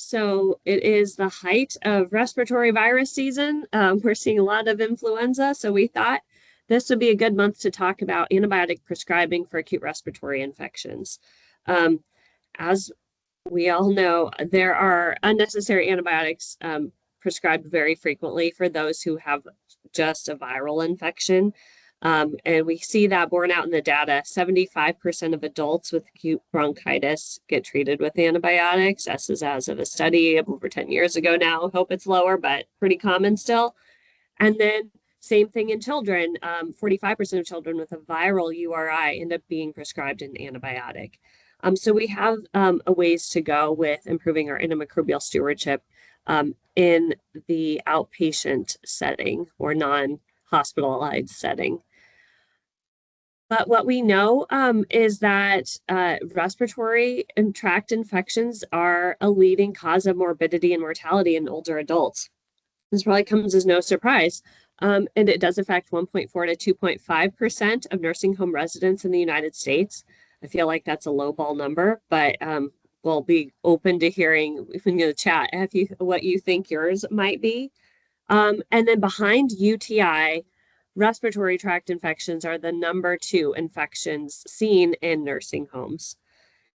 So it is the height of respiratory virus season. We're seeing a lot of influenza, so we thought this would be a good month to talk about antibiotic prescribing for acute respiratory infections. As we all know, there are unnecessary antibiotics prescribed very frequently for those who have just a viral infection. And we see that borne out in the data. 75% of adults with acute bronchitis get treated with antibiotics. This is as of a study over 10 years ago now. Hope it's lower, but pretty common still. And then same thing in children. 45% of children with a viral URI end up being prescribed an antibiotic. So we have a ways to go with improving our antimicrobial stewardship in the outpatient setting or non-hospitalized setting. But what we know is that respiratory tract infections are a leading cause of morbidity and mortality in older adults. This probably comes as no surprise. And it does affect 1.4 to 2.5% of nursing home residents in the United States. I feel like that's a lowball number, but we'll be open to hearing in the chat what you think yours might be. And then behind UTI, respiratory tract infections are the number 2 infections seen in nursing homes.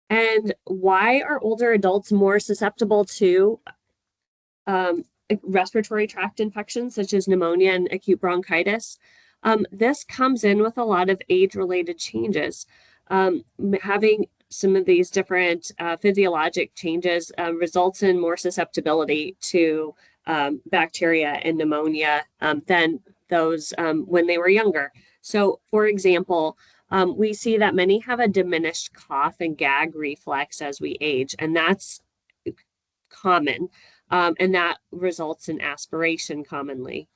And why are older adults more susceptible to respiratory tract infections such as pneumonia and acute bronchitis? This comes in with a lot of age-related changes. Having some of these different physiologic changes results in more susceptibility to bacteria and pneumonia than those when they were younger. So, for example, we see that many have a diminished cough and gag reflex as we age, and that's common, and that results in aspiration commonly.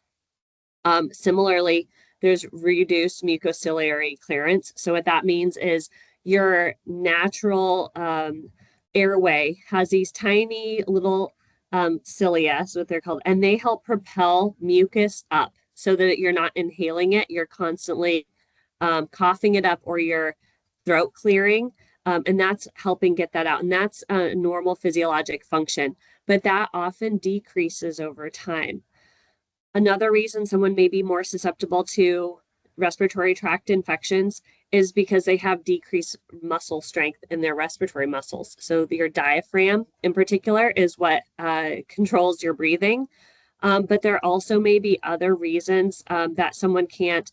Similarly, there's reduced mucociliary clearance. So what that means is your natural airway has these tiny little cilia, is what they're called, and they help propel mucus up so that you're not inhaling it. You're constantly coughing it up or your throat clearing, and that's helping get that out. And that's a normal physiologic function, but that often decreases over time. Another reason someone may be more susceptible to respiratory tract infections is because they have decreased muscle strength in their respiratory muscles. So your diaphragm in particular is what controls your breathing. But there also may be other reasons that someone can't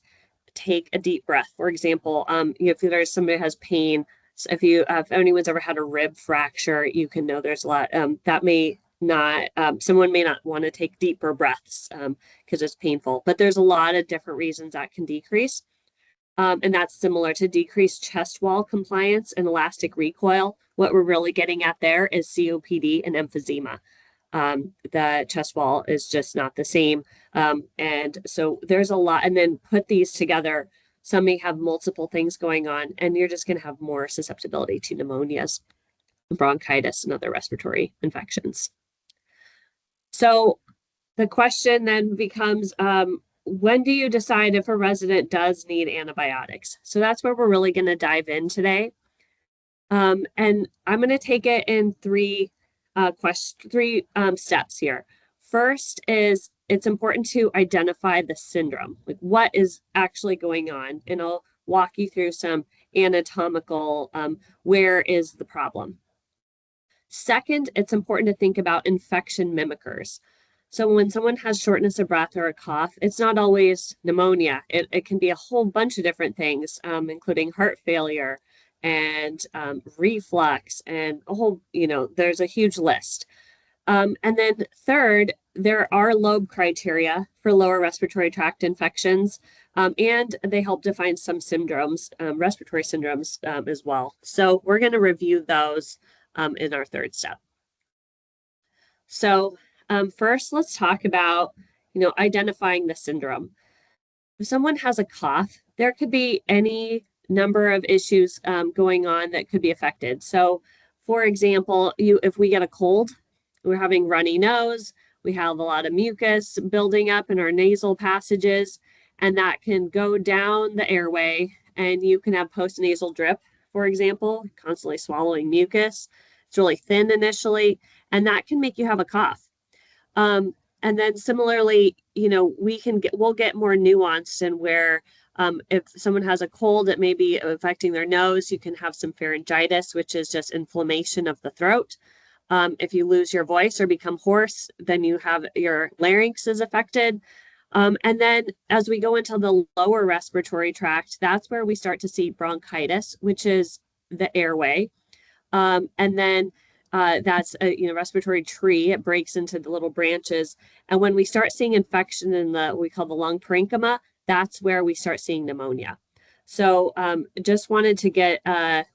take a deep breath. For example, if there's somebody who has pain, so if anyone's ever had a rib fracture, you can know there's a lot that may not, someone may not want to take deeper breaths because it's painful, but there's a lot of different reasons that can decrease. And that's similar to decreased chest wall compliance and elastic recoil. What we're really getting at there is COPD and emphysema. The chest wall is just not the same. And so there's a lot, and then put these together, some may have multiple things going on, and you're just going to have more susceptibility to pneumonias, bronchitis, and other respiratory infections. So the question then becomes, when do you decide if a resident does need antibiotics? So that's where we're really going to dive in today. And I'm going to take it in three steps here. First is it's important to identify the syndrome, like what is actually going on. And I'll walk you through some anatomical, where is the problem. Second, it's important to think about infection mimickers. So when someone has shortness of breath or a cough, it's not always pneumonia. It can be a whole bunch of different things, including heart failure and reflux and a whole, there's a huge list. And then third, there are Loeb criteria for lower respiratory tract infections, and they help define some syndromes, respiratory syndromes as well. So we're going to review those in our third step. So first, let's talk about, identifying the syndrome. If someone has a cough, there could be any number of issues going on that could be affected. So, for example, if we get a cold, we're having runny nose, we have a lot of mucus building up in our nasal passages, and that can go down the airway, and you can have postnasal drip, for example, constantly swallowing mucus. It's really thin initially, and that can make you have a cough. And then similarly, we'll get more nuanced in where if someone has a cold, it may be affecting their nose. You can have some pharyngitis, which is just inflammation of the throat. If you lose your voice or become hoarse, then you have your larynx is affected. And then as we go into the lower respiratory tract, that's where we start to see bronchitis, which is the airway. And then that's a respiratory tree. It breaks into the little branches. And when we start seeing infection in what we call the lung parenchyma, that's where we start seeing pneumonia. So just wanted to get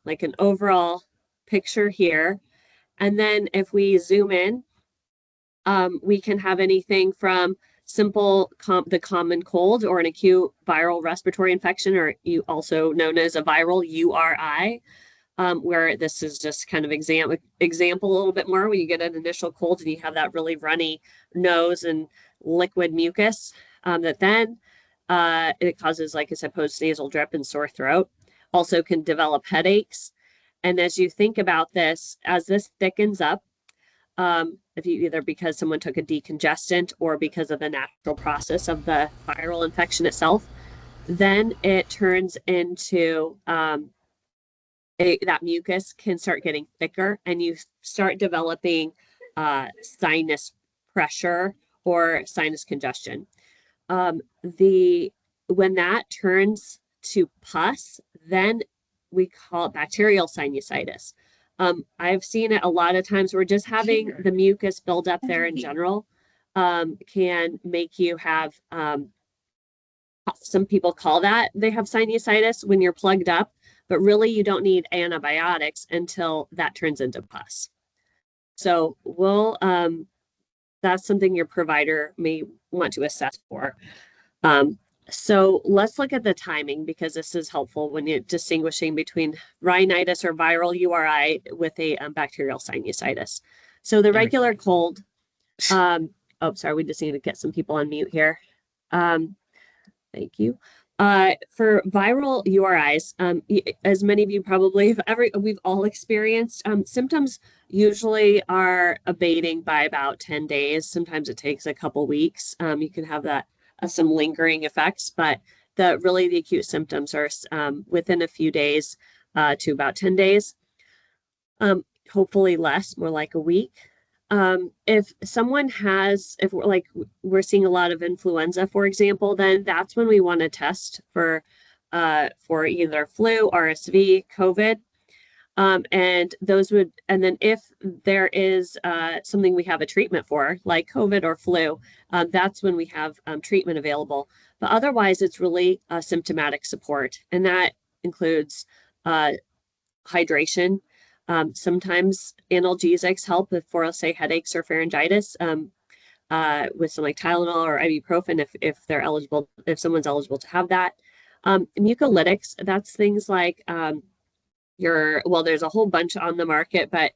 like an overall picture here. And then if we zoom in, we can have anything from simple the common cold or an acute viral respiratory infection, or also known as a viral URI, where this is just kind of example a little bit more when you get an initial cold and you have that really runny nose and liquid mucus that then it causes, like I said, post-nasal drip and sore throat. Also can develop headaches. And as you think about this, as this thickens up, if you either because someone took a decongestant or because of the natural process of the viral infection itself, then it turns into that mucus can start getting thicker and you start developing sinus pressure or sinus congestion. When that turns to pus, then we call it bacterial sinusitis. I've seen it a lot of times where just having the mucus build up there in general can make you have, some people call that they have sinusitis when you're plugged up, but really you don't need antibiotics until that turns into pus. So that's something your provider may want to assess for. So let's look at the timing because this is helpful when you're distinguishing between rhinitis or viral URI with a bacterial sinusitis. So the regular cold, oh, sorry, we just need to get some people on mute here. Thank you. For viral URIs, as many of you probably we've all experienced, symptoms usually are abating by about 10 days. Sometimes it takes a couple weeks. You can have that some lingering effects, but the acute symptoms are within a few days to about 10 days. Hopefully less, more like a week. If someone if we're seeing a lot of influenza, for example, then that's when we want to test for either flu, RSV, COVID. And then if there is something we have a treatment for, like COVID or flu, that's when we have treatment available. But otherwise, it's really symptomatic support, and that includes hydration. Sometimes analgesics help for, say, headaches or pharyngitis with some like Tylenol or ibuprofen if they're eligible, if someone's eligible to have that. Mucolytics, that's things like there's a whole bunch on the market, but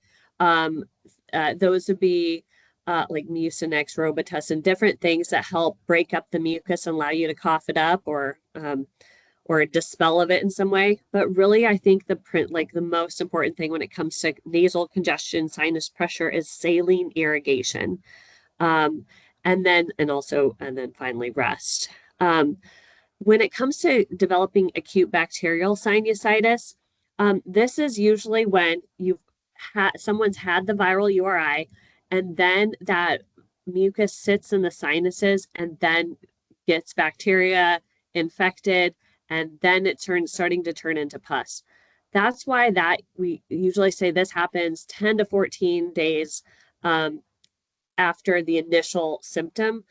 those would be like Mucinex, Robitussin, different things that help break up the mucus and allow you to cough it up or a dispel of it in some way. But really, I think the most important thing when it comes to nasal congestion, sinus pressure is saline irrigation. And then finally rest. When it comes to developing acute bacterial sinusitis, this is usually when someone's had the viral URI and then that mucus sits in the sinuses and then gets bacteria infected, and then it starting to turn into pus. That's why we usually say this happens 10 to 14 days after the initial symptom.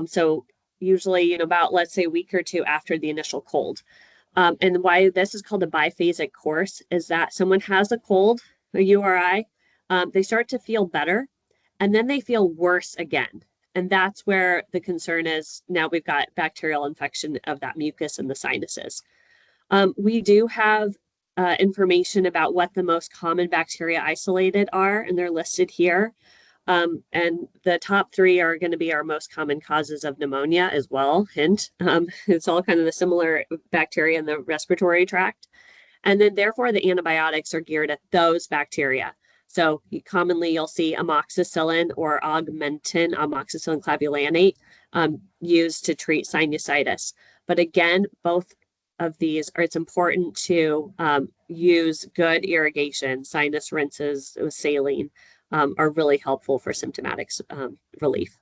So usually, about, let's say, a week or two after the initial cold. And why this is called a biphasic course is that someone has a cold, a URI, they start to feel better, and then they feel worse again. And that's where the concern is. Now we've got bacterial infection of that mucus in the sinuses. We do have information about what the most common bacteria isolated are, and they're listed here. And the top three are going to be our most common causes of pneumonia as well. Hint, it's all kind of the similar bacteria in the respiratory tract. And then therefore the antibiotics are geared at those bacteria. So commonly you'll see amoxicillin or augmentin, amoxicillin clavulanate, used to treat sinusitis. But again, both of these it's important to use good irrigation. Sinus rinses with saline are really helpful for symptomatic relief.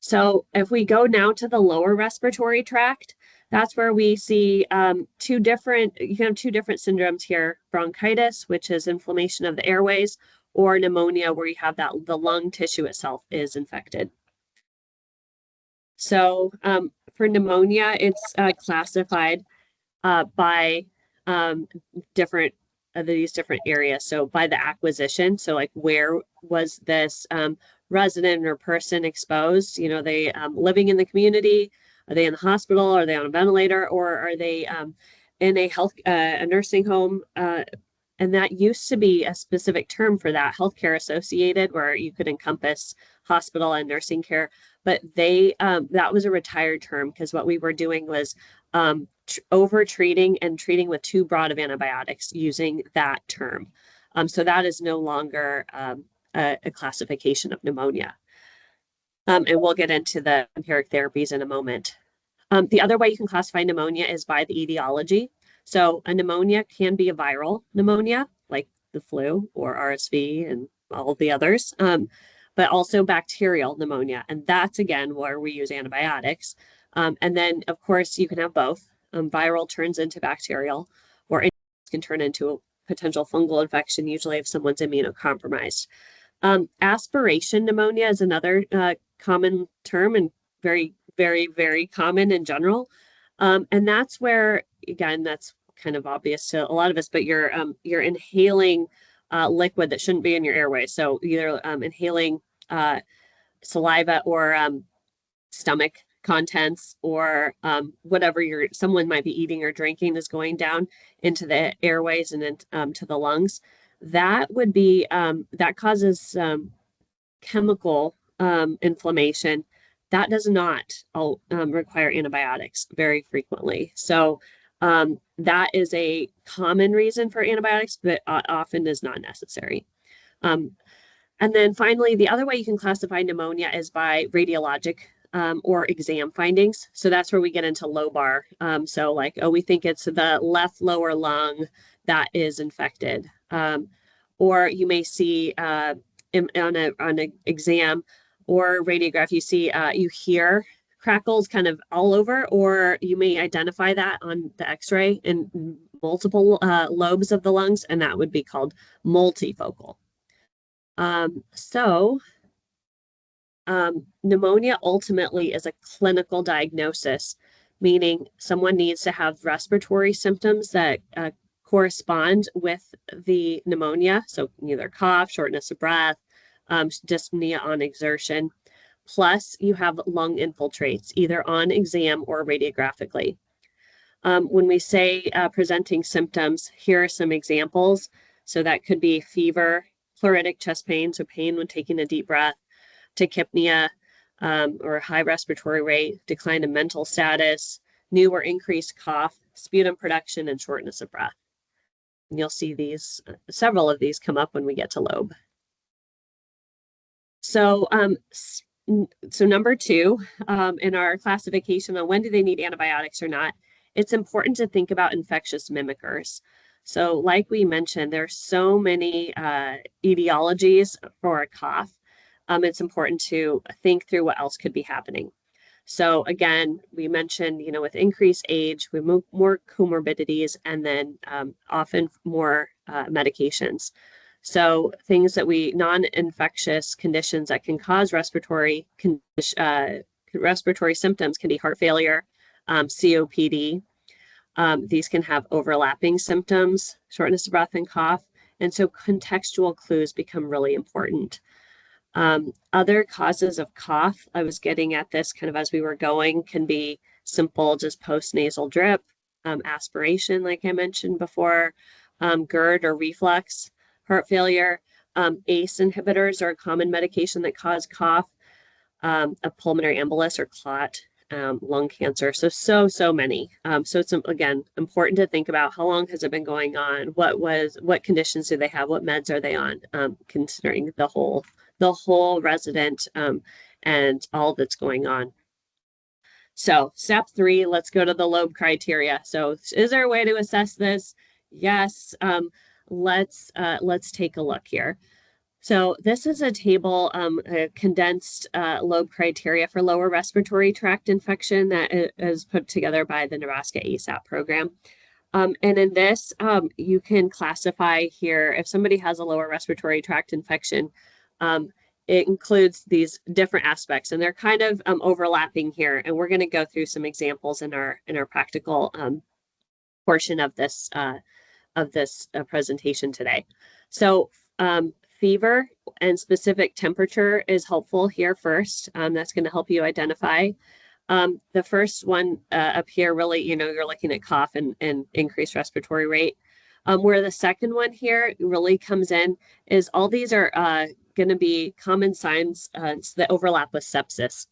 So if we go now to the lower respiratory tract, that's where we see you have two different syndromes here: bronchitis, which is inflammation of the airways, or pneumonia, where you have that the lung tissue itself is infected. So for pneumonia, it's classified by different these different areas. So by the acquisition, so like where was this resident or person exposed? You know, are they living in the community? Are they in the hospital? Are they on a ventilator? Or are they in a nursing home? And that used to be a specific term for that, healthcare associated, where you could encompass hospital and nursing care. But that was a retired term, because what we were doing was over treating and treating with too broad of antibiotics using that term. So that is no longer a classification of pneumonia. And we'll get into the empiric therapies in a moment. The other way you can classify pneumonia is by the etiology. So a pneumonia can be a viral pneumonia, like the flu or RSV and all the others, but also bacterial pneumonia. And that's, again, where we use antibiotics. And then, of course, you can have both. Viral turns into bacterial, or it can turn into a potential fungal infection, usually if someone's immunocompromised. Aspiration pneumonia is another common term, and very, very, very common in general. And that's where, again, that's kind of obvious to a lot of us, but you're inhaling liquid that shouldn't be in your airway. So either inhaling saliva or stomach contents, or whatever someone might be eating or drinking is going down into the airways and then to the lungs. That would be that causes chemical inflammation. That does not require antibiotics very frequently. So that is a common reason for antibiotics, but often is not necessary. And then finally, the other way you can classify pneumonia is by radiologic or exam findings. So that's where we get into lobar. So like, oh, we think it's the left lower lung that is infected. Or you may see on an exam or radiograph, you hear crackles kind of all over, or you may identify that on the x-ray in multiple lobes of the lungs, and that would be called multifocal. Pneumonia ultimately is a clinical diagnosis, meaning someone needs to have respiratory symptoms that correspond with the pneumonia. So either cough, shortness of breath, dyspnea on exertion, plus you have lung infiltrates either on exam or radiographically. When we say presenting symptoms, here are some examples. So that could be fever, pleuritic chest pain, so pain when taking a deep breath, tachypnea, or high respiratory rate, decline in mental status, new or increased cough, sputum production, and shortness of breath. And you'll see these, several of these come up when we get to lobe. So, number two, in our classification on when do they need antibiotics or not, it's important to think about infectious mimickers. So like we mentioned, there's so many etiologies for a cough. It's important to think through what else could be happening. So again, we mentioned, with increased age, we move more comorbidities, and then often more medications. So things that non-infectious conditions that can cause respiratory symptoms can be heart failure, COPD. These can have overlapping symptoms, shortness of breath and cough. And so contextual clues become really important. Other causes of cough, I was getting at this kind of as we were going, can be simple, just post-nasal drip, aspiration, like I mentioned before, GERD or reflux, heart failure. ACE inhibitors are a common medication that cause cough, a pulmonary embolus or clot. lung cancer. So many. So it's, again, important to think about how long has it been going on? What conditions do they have? What meds are they on? Considering the whole resident and all that's going on. So step 3, let's go to the Loeb criteria. So is there a way to assess this? Yes. Let's take a look here. So this is a table, a condensed Loeb criteria for lower respiratory tract infection that is put together by the Nebraska ASAP program. And in this, you can classify here if somebody has a lower respiratory tract infection. It includes these different aspects, and they're kind of overlapping here. And we're going to go through some examples in our practical portion of this presentation today. So fever and specific temperature is helpful here first. That's going to help you identify. The first one up here, really, you're looking at cough and increased respiratory rate. Where the second one here really comes in is all these are going to be common signs that overlap with sepsis.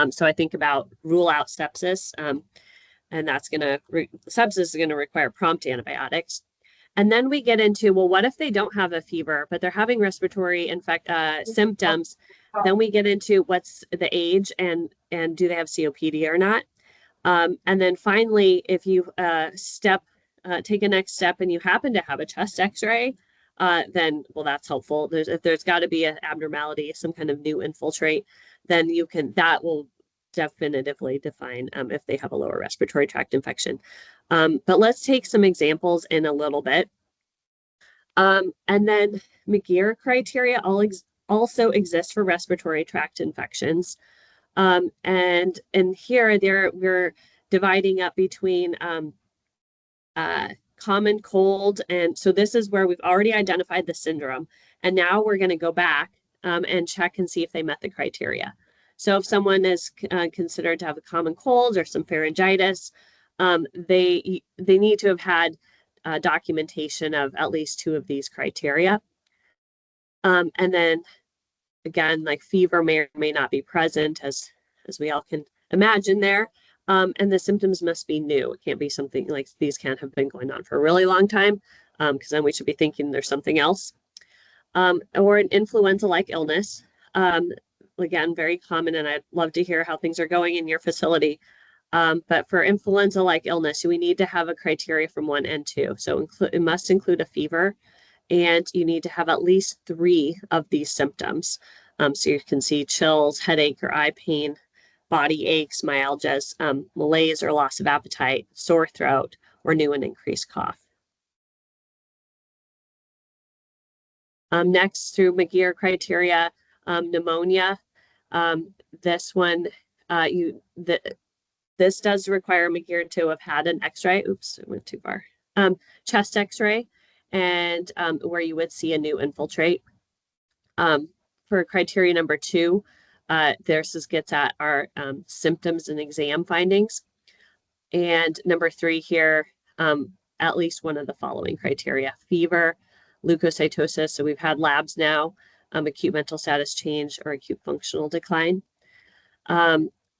So I think about rule out sepsis, and that's going to, sepsis is going to require prompt antibiotics. And then we get into, well, what if they don't have a fever, but they're having respiratory symptoms? Then we get into what's the age and do they have COPD or not? And then finally, if you take a next step and you happen to have a chest X-ray, then, well, that's helpful. If there's got to be an abnormality, some kind of new infiltrate, then that will definitively define if they have a lower respiratory tract infection. But let's take some examples in a little bit. And then McGeer criteria also exist for respiratory tract infections. And here we're dividing up between common cold. And so this is where we've already identified the syndrome. And now we're going to go back and check and see if they met the criteria. So if someone is considered to have a common cold or some pharyngitis, they need to have had documentation of at least 2 of these criteria. And then again, like fever may or may not be present, as we all can imagine there. And the symptoms must be new. It can't be something like these can't have been going on for a really long time, because then we should be thinking there's something else. Or an influenza-like illness. Again, very common, and I'd love to hear how things are going in your facility. But for influenza-like illness, we need to have a criteria from 1 and 2. So it must include a fever, and you need to have at least 3 of these symptoms. So you can see chills, headache or eye pain, body aches, myalgias, malaise or loss of appetite, sore throat, or new and increased cough. Next, through McGeer criteria, pneumonia. This one, this does require McGeer to have had an X-ray. Oops, I went too far. Chest X-ray, and where you would see a new infiltrate. For criteria number 2, this gets at our symptoms and exam findings. And number 3 here, at least one of the following criteria: fever, leukocytosis. So we've had labs now, acute mental status change or acute functional decline.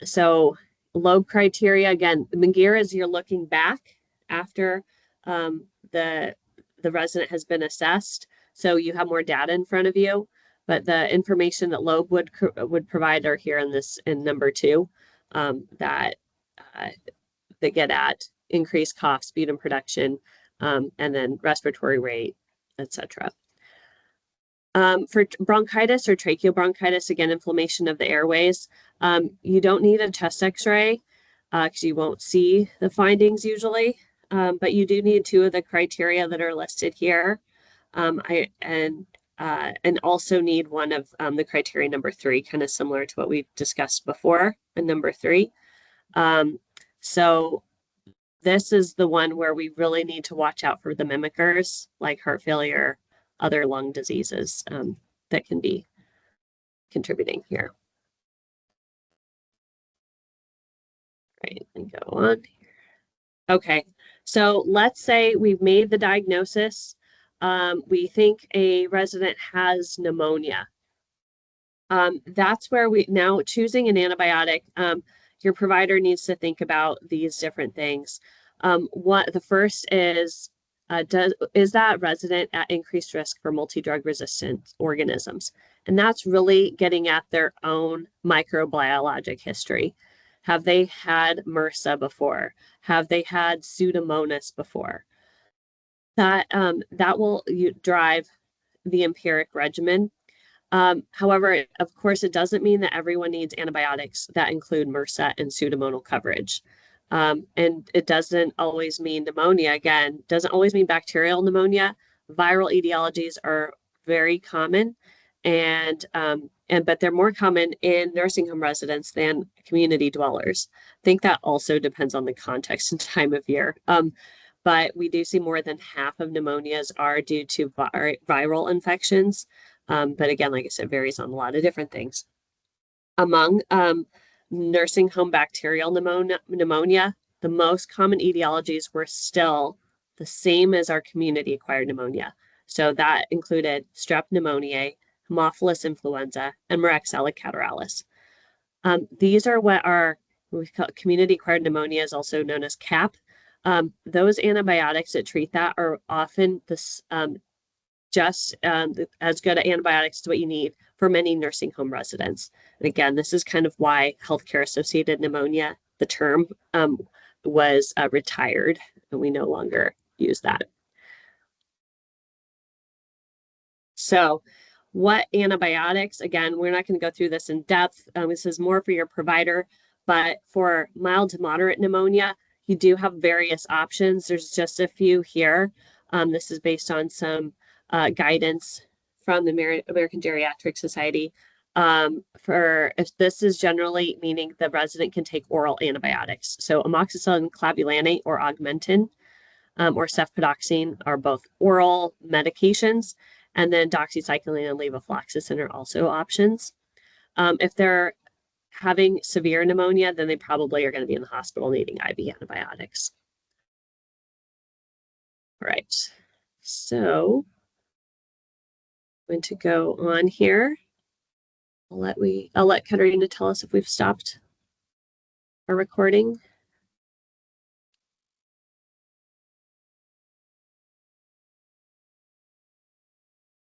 So Loeb criteria, again, McGeer is you're looking back after the resident has been assessed. So you have more data in front of you, but the information that Loeb would provide are here in number 2, that get at increased cough, sputum production, and then respiratory rate, etc. For bronchitis or tracheobronchitis, again, inflammation of the airways, you don't need a chest X-ray because you won't see the findings usually, but you do need 2 of the criteria that are listed here, and also need one of the criteria number 3, kind of similar to what we discussed before in number 3. So this is the one where we really need to watch out for the mimickers like heart failure, other lung diseases that can be contributing here. Right, and go on here. Okay, so let's say we've made the diagnosis. We think a resident has pneumonia. That's where we now choosing an antibiotic. your provider needs to think about these different things. The first is is that resident at increased risk for multi-drug resistant organisms? And that's really getting at their own microbiologic history. Have they had MRSA before? Have they had Pseudomonas before? That will drive the empiric regimen. However, of course, it doesn't mean that everyone needs antibiotics that include MRSA and Pseudomonal coverage. And it doesn't always mean pneumonia. Again, doesn't always mean bacterial pneumonia. Viral etiologies are very common, and but they're more common in nursing home residents than community dwellers. I think that also depends on the context and time of year. But we do see more than half of pneumonias are due to viral infections. But again, like I said, varies on a lot of different things. Among nursing home bacterial pneumonia, the most common etiologies were still the same as our community acquired pneumonia. So that included strep pneumoniae, Haemophilus influenza, and Moraxella catarrhalis. These are what our community acquired pneumonia is also known as CAP. Those antibiotics that treat that are often just as good antibiotics as what you need for many nursing home residents. And again, this is kind of why healthcare associated pneumonia, the term, was retired, and we no longer use that. So what antibiotics? Again, we're not going to go through this in depth. This is more for your provider, but for mild to moderate pneumonia, you do have various options. There's just a few here. This is based on some guidance from the American Geriatric Society. If this is generally meaning the resident can take oral antibiotics. So amoxicillin clavulanate or Augmentin or cefpodoxime are both oral medications. And then doxycycline and levofloxacin are also options. If they're having severe pneumonia, then they probably are going to be in the hospital needing IV antibiotics. All right, so I'm going to go on here. I'll let Katerina tell us if we've stopped our recording.